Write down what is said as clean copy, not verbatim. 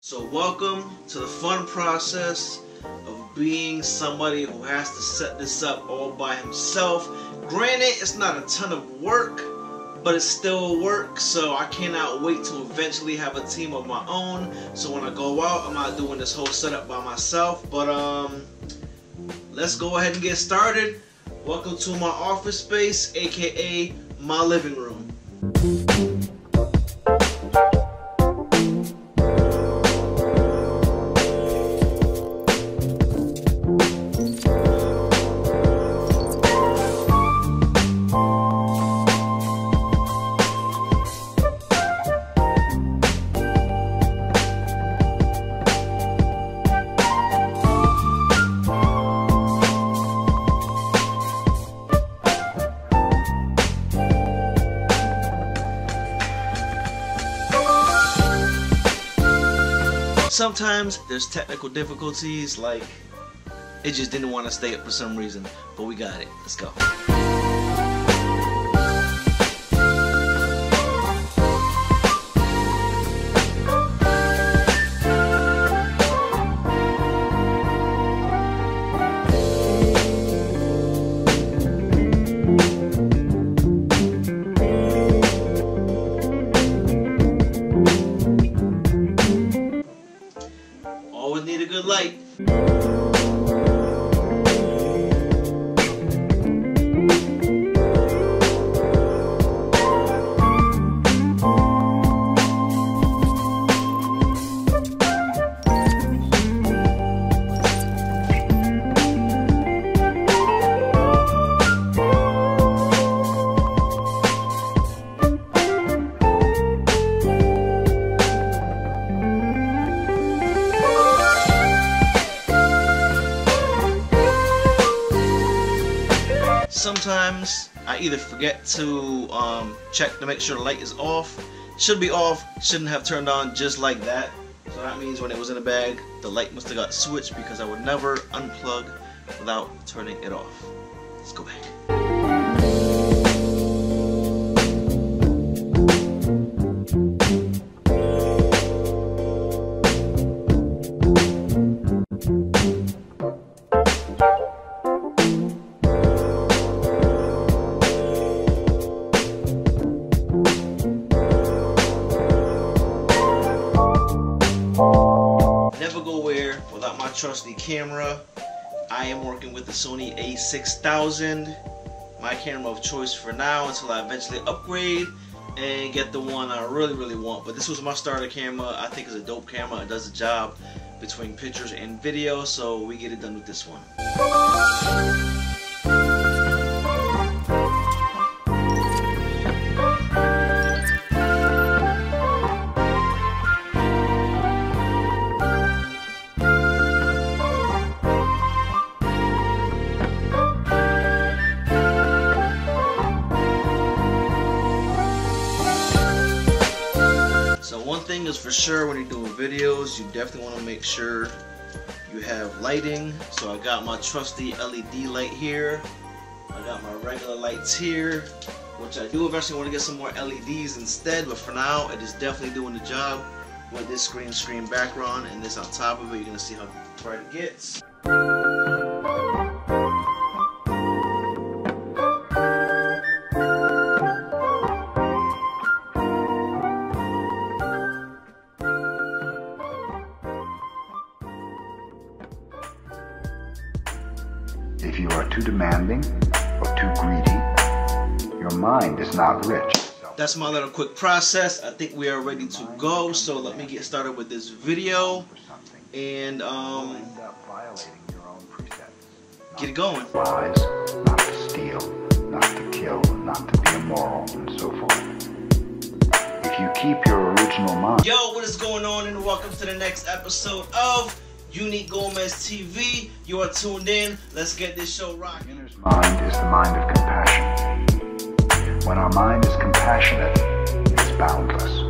So welcome to the fun process of being somebody who has to set this up all by himself. Granted, it's not a ton of work, but it's still work, so I cannot wait to eventually have a team of my own. So when I go out, I'm not doing this whole setup by myself, but let's go ahead and get started. Welcome to my office space, aka my living room. Sometimes there's technical difficulties, like it just didn't want to stay up for some reason, but we got it. Let's go. Always need a good light. Sometimes I either forget to check to make sure the light is off. Should be off, shouldn't have turned on just like that. So that means when it was in the bag, the light must have got switched because I would never unplug without turning it off. Let's go back. Never go where without my trusty camera. I am working with the Sony a6000, my camera of choice for now until I eventually upgrade and get the one I really want. But this was my starter camera. I think it's a dope camera. It does the job between pictures and video, so we get it done with this one. One thing is for sure, when you're doing videos, you definitely want to make sure you have lighting. So I got my trusty LED light here. I got my regular lights here, which I do eventually want to get some more LEDs instead, but for now it is definitely doing the job with this screen background and this on top of it. You're going to see how bright it gets. If you are too demanding or too greedy, your mind is not rich. That's my little quick process. I think we are ready to go, so let me get started with this video and get it going. Lies, not to steal, not to kill, not to be immoral, and so forth. If you keep your original mind... Yo, what is going on, and welcome to the next episode of UniqueGomezTV. You are tuned in. Let's get this show rocking. The inner's mind is the mind of compassion. When our mind is compassionate, it's boundless.